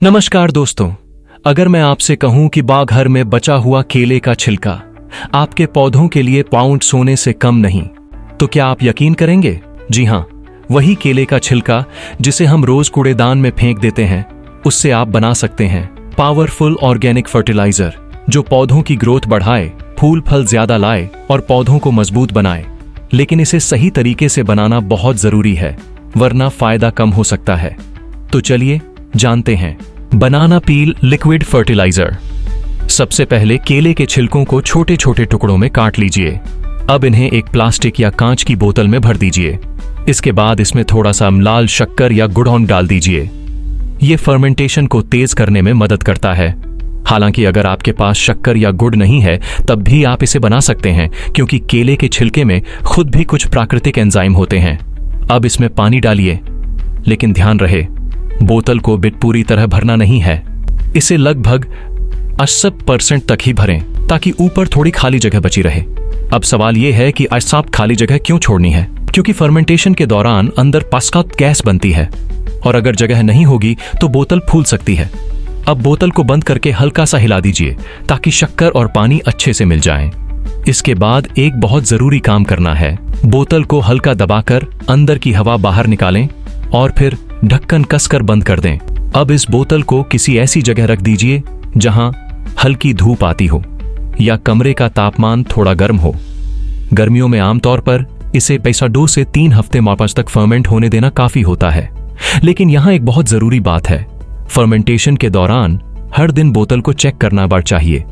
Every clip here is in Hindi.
नमस्कार दोस्तों, अगर मैं आपसे कहूं कि बाघर में बचा हुआ केले का छिलका आपके पौधों के लिए पाउंड सोने से कम नहीं, तो क्या आप यकीन करेंगे? जी हां, वही केले का छिलका जिसे हम रोज कूड़ेदान में फेंक देते हैं, उससे आप बना सकते हैं पावरफुल ऑर्गेनिक फर्टिलाइजर जो पौधों की ग्रोथ बढ़ाए, फूल फल ज्यादा लाए और पौधों को मजबूत बनाए। लेकिन इसे सही तरीके से बनाना बहुत जरूरी है, वरना फायदा कम हो सकता है। तो चलिए जानते हैं बनाना पील लिक्विड फर्टिलाइजर। सबसे पहले केले के छिलकों को छोटे छोटे टुकड़ों में काट लीजिए। अब इन्हें एक प्लास्टिक या कांच की बोतल में भर दीजिए। इसके बाद इसमें थोड़ा सा लाल शक्कर या गुड़ डाल दीजिए। ये फर्मेंटेशन को तेज करने में मदद करता है। हालांकि अगर आपके पास शक्कर या गुड़ नहीं है तब भी आप इसे बना सकते हैं, क्योंकि केले के छिलके में खुद भी कुछ प्राकृतिक एंजाइम होते हैं। अब इसमें पानी डालिए, लेकिन ध्यान रहे बोतल को पूरी तरह भरना नहीं है। इसे लगभग 80% तक ही भरें, ताकि ऊपर थोड़ी खाली जगह बची रहे। अब सवाल यह है कि ऐसा खाली जगह क्यों छोड़नी है? क्योंकि फर्मेंटेशन के दौरान अंदर पास्कत गैस बनती है और अगर जगह नहीं होगी तो बोतल फूल सकती है। अब बोतल को बंद करके हल्का सा हिला दीजिए ताकि शक्कर और पानी अच्छे से मिल जाएं। इसके बाद एक बहुत जरूरी काम करना है। बोतल को हल्का दबाकर अंदर की हवा बाहर निकालें और फिर ढक्कन कसकर बंद कर दें। अब इस बोतल को किसी ऐसी जगह रख दीजिए जहां हल्की धूप आती हो या कमरे का तापमान थोड़ा गर्म हो। गर्मियों में आमतौर पर इसे 2 से 3 हफ्ते वापस तक फर्मेंट होने देना काफी होता है। लेकिन यहां एक बहुत जरूरी बात है, फर्मेंटेशन के दौरान हर दिन बोतल को चेक करना चाहिए।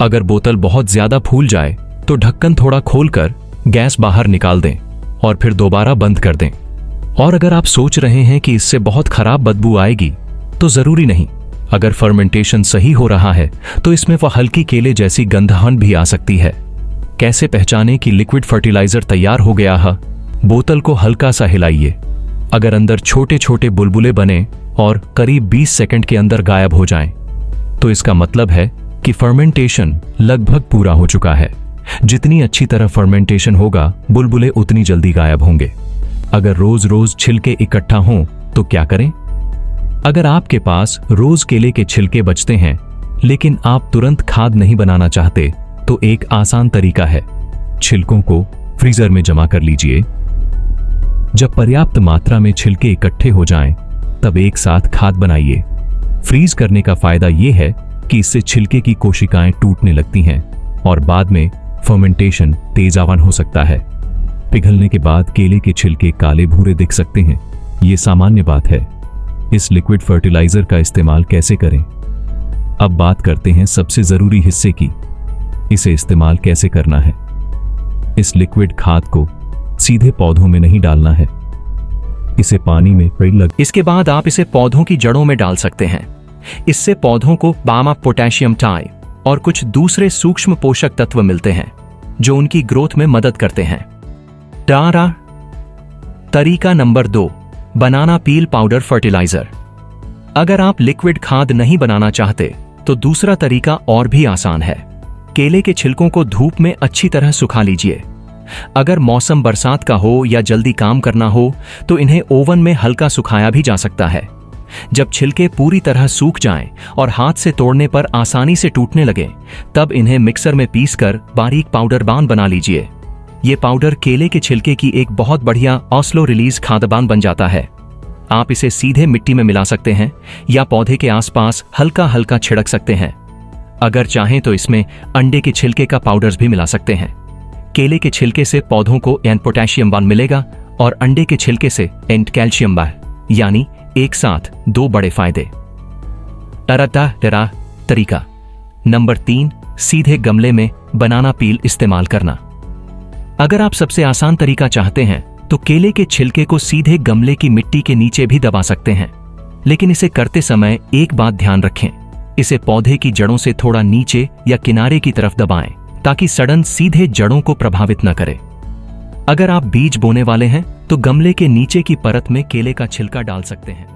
अगर बोतल बहुत ज्यादा फूल जाए तो ढक्कन थोड़ा खोलकर गैस बाहर निकाल दें और फिर दोबारा बंद कर दें। और अगर आप सोच रहे हैं कि इससे बहुत खराब बदबू आएगी, तो जरूरी नहीं। अगर फर्मेंटेशन सही हो रहा है तो इसमें वह हल्की केले जैसी गंधहन भी आ सकती है। कैसे पहचानें कि लिक्विड फर्टिलाइजर तैयार हो गया है? बोतल को हल्का सा हिलाइए। अगर अंदर छोटे छोटे बुलबुले बने और करीब 20 सेकंड के अंदर गायब हो जाएं, तो इसका मतलब है कि फर्मेंटेशन लगभग पूरा हो चुका है। जितनी अच्छी तरह फर्मेंटेशन होगा, बुलबुले उतनी जल्दी गायब होंगे। अगर रोज रोज छिलके इकट्ठा हों तो क्या करें? अगर आपके पास रोज केले के छिलके बचते हैं लेकिन आप तुरंत खाद नहीं बनाना चाहते, तो एक आसान तरीका है, छिलकों को फ्रीजर में जमा कर लीजिए। जब पर्याप्त मात्रा में छिलके इकट्ठे हो जाएं, तब एक साथ खाद बनाइए। फ्रीज करने का फायदा यह है कि इससे छिलके की कोशिकाएं टूटने लगती हैं और बाद में फर्मेंटेशन तेजावन हो सकता है। पिघलने के बाद केले के छिलके काले भूरे दिख सकते हैं। यह सामान्य बात है। इस लिक्विड फर्टिलाइजर का इस्तेमाल कैसे करें? अब बात करते हैं सबसे जरूरी हिस्से की, इसे इस्तेमाल कैसे करना है। इस लिक्विड खाद को सीधे पौधों में नहीं डालना है, इसे पानी में इसके बाद आप इसे पौधों की जड़ों में डाल सकते हैं। इससे पौधों को बामा, पोटेशियम टाई और कुछ दूसरे सूक्ष्म पोषक तत्व मिलते हैं जो उनकी ग्रोथ में मदद करते हैं। तरीका नंबर 2, बनाना पील पाउडर फर्टिलाइजर। अगर आप लिक्विड खाद नहीं बनाना चाहते तो दूसरा तरीका और भी आसान है। केले के छिलकों को धूप में अच्छी तरह सुखा लीजिए। अगर मौसम बरसात का हो या जल्दी काम करना हो तो इन्हें ओवन में हल्का सुखाया भी जा सकता है। जब छिलके पूरी तरह सूख जाएं और हाथ से तोड़ने पर आसानी से टूटने लगे, तब इन्हें मिक्सर में पीसकर बारीक पाउडर बांध बना लीजिए। ये पाउडर केले के छिलके की एक बहुत बढ़िया ऑस्लो रिलीज खाद्यान्न बन जाता है। आप इसे सीधे मिट्टी में मिला सकते हैं या पौधे के आसपास हल्का हल्का छिड़क सकते हैं। अगर चाहें तो इसमें अंडे के छिलके का पाउडर भी मिला सकते हैं। केले के छिलके से पौधों को पोटेशियम बान मिलेगा और अंडे के छिलके से कैल्शियम बान, यानी एक साथ 2 बड़े फायदे। तरीका नंबर 3, सीधे गमले में बनाना पील इस्तेमाल करना। अगर आप सबसे आसान तरीका चाहते हैं तो केले के छिलके को सीधे गमले की मिट्टी के नीचे भी दबा सकते हैं। लेकिन इसे करते समय एक बात ध्यान रखें, इसे पौधे की जड़ों से थोड़ा नीचे या किनारे की तरफ दबाएं ताकि सड़न सीधे जड़ों को प्रभावित न करे। अगर आप बीज बोने वाले हैं तो गमले के नीचे की परत में केले का छिलका डाल सकते हैं।